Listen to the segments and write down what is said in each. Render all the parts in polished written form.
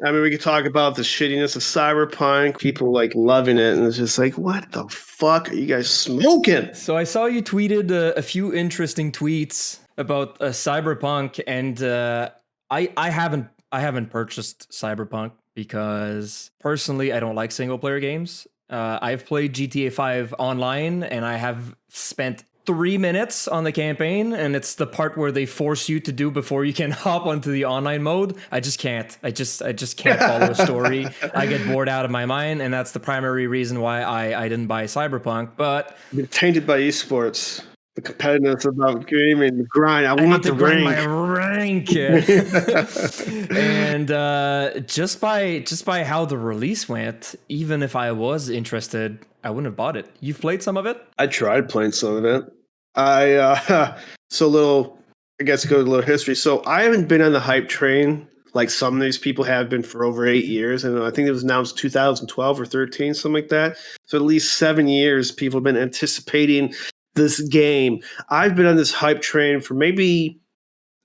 I mean, we could talk about the shittiness of Cyberpunk, people like loving it, and it's just like, what the fuck are you guys smoking? So I saw you tweeted a few interesting tweets about Cyberpunk, and I haven't purchased Cyberpunk because personally I don't like single player games. I've played GTA 5 online, and I have spent 3 minutes on the campaign, and it's the part where they force you to do before you can hop onto the online mode. I just can't. I just can't follow a story. I get bored out of my mind, and that's the primary reason why I didn't buy Cyberpunk. But You're tainted by esports. The competitiveness about gaming, the grind. I need want to the grind rank. my rank. And just by how the release went, even if I was interested, I wouldn't have bought it. You've played some of it? I tried playing some of it. I guess go to a little history. So I haven't been on the hype train like some of these people have been for over 8 years. And I think it was announced 2012 or 13, something like that. So at least 7 years people have been anticipating this game. I've been on this hype train for maybe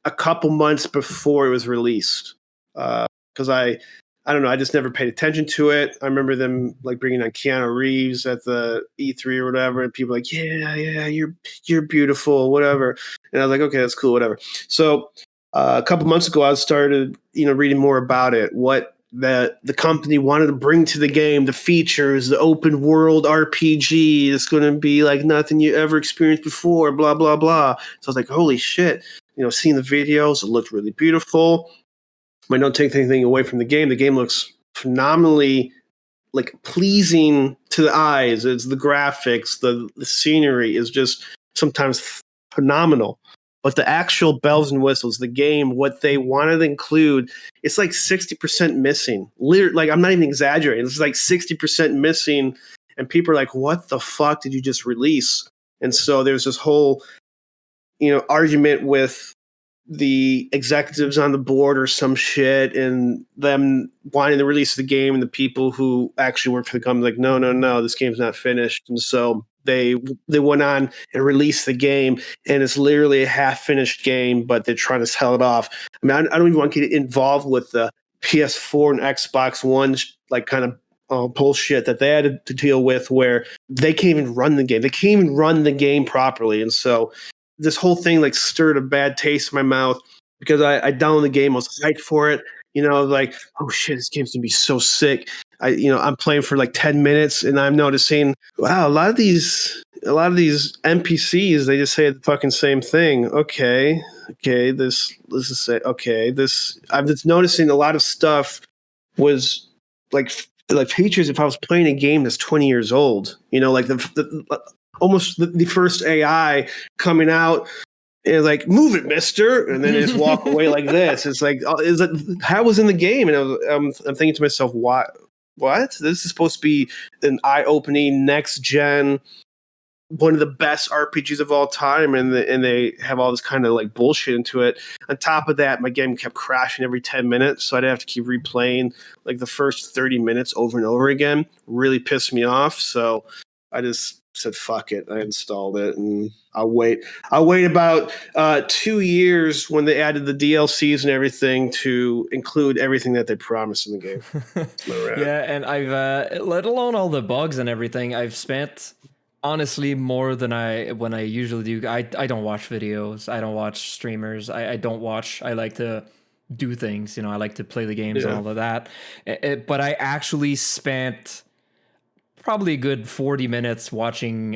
a couple months before it was released. Because I don't know, I just never paid attention to it. I remember them like bringing on Keanu Reeves at the E3 or whatever, and people like, yeah, you're beautiful, whatever. And I was like, okay, that's cool, whatever. So a couple months ago, I started reading more about it, what the company wanted to bring to the game, the features, the open world RPG. It's going to be like nothing you ever experienced before, blah blah blah. So I was like, holy shit! Seeing the videos, it looked really beautiful. I don't take anything away from the game. The game looks phenomenally like pleasing to the eyes. It's the graphics, the scenery is just sometimes phenomenal. But the actual bells and whistles, the game, what they wanted to include, it's like 60% missing. Like, I'm not even exaggerating. It's like 60% missing. And people are like, what the fuck did you just release? And so there's this whole, argument with the executives on the board or some shit, and them wanting to release the game, and the people who actually work for the company like, no, this game's not finished. And so they went on and released the game, and it's literally a half-finished game, but they're trying to sell it off. I mean, I don't even want to get involved with the PS4 and Xbox One like kind of bullshit that they had to deal with, where they can't even run the game. They can't even run the game properly, and so this whole thing like stirred a bad taste in my mouth because I downloaded the game. I was hyped for it. Like, oh shit, this game's gonna be so sick. I'm playing for like 10 minutes and I'm noticing, wow, a lot of these NPCs, they just say the fucking same thing. Okay, this is it. Okay, I'm just noticing a lot of stuff was like features if I was playing a game that's 20 years old. Like the almost the first AI coming out and like, move it, mister, and then they just walk away like this. It's like, is it how was in the game? And I'm thinking to myself, what? This is supposed to be an eye-opening, next-gen, one of the best RPGs of all time, and they have all this kind of like bullshit into it. On top of that, my game kept crashing every 10 minutes, so I'd have to keep replaying like the first 30 minutes over and over again. Really pissed me off, so I just said fuck it. I installed it, and I'll wait about 2 years when they added the DLCs and everything to include everything that they promised in the game. Yeah, and I've let alone all the bugs and everything, I've spent honestly more than when I usually do. I don't watch videos, I don't watch streamers, I don't watch. I like to do things, I like to play the games and all of that. But I actually spent probably a good 40 minutes watching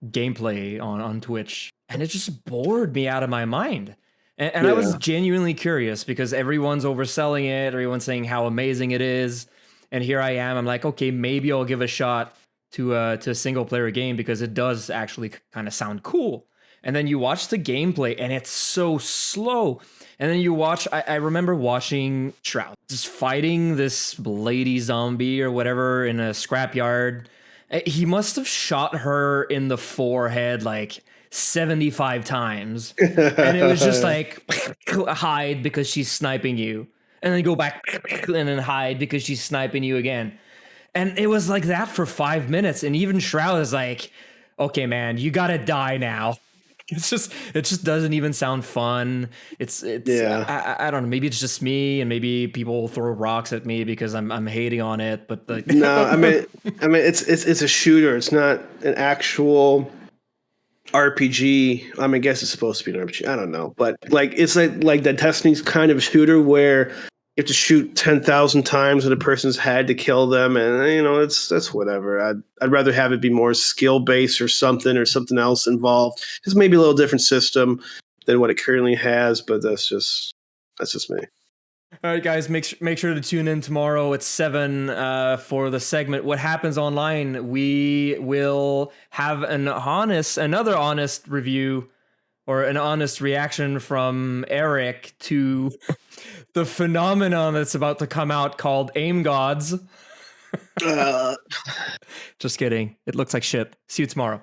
gameplay on Twitch, and it just bored me out of my mind. And I was genuinely curious because everyone's overselling it, everyone's saying how amazing it is, and here I am. I'm like, okay, maybe I'll give a shot to a single player game because it does actually kind of sound cool. And then you watch the gameplay, and it's so slow. And then you watch, I remember watching Shroud just fighting this lady zombie or whatever in a scrapyard. He must have shot her in the forehead like 75 times. And it was just like, hide because she's sniping you. And then go back and then hide because she's sniping you again. And it was like that for 5 minutes. And even Shroud is like, okay, man, you gotta die now. it just doesn't even sound fun. It's Yeah. I don't know. Maybe it's just me, and maybe people throw rocks at me because I'm hating on it. But like, No, I mean, it's a shooter. It's not an actual RPG. I mean, I guess it's supposed to be an RPG. I don't know, but like it's like the Destiny's kind of shooter where you have to shoot 10,000 times at a person's head to kill them, and that's whatever. I'd rather have it be more skill based or something else involved. Just maybe a little different system than what it currently has, but that's just me. all right, guys, make sure to tune in tomorrow at 7 for the segment "What Happens Online." We will have another honest review or an honest reaction from Erik to the phenomenon that's about to come out called Aim Gods. Uh, Just kidding. It looks like shit. See you tomorrow.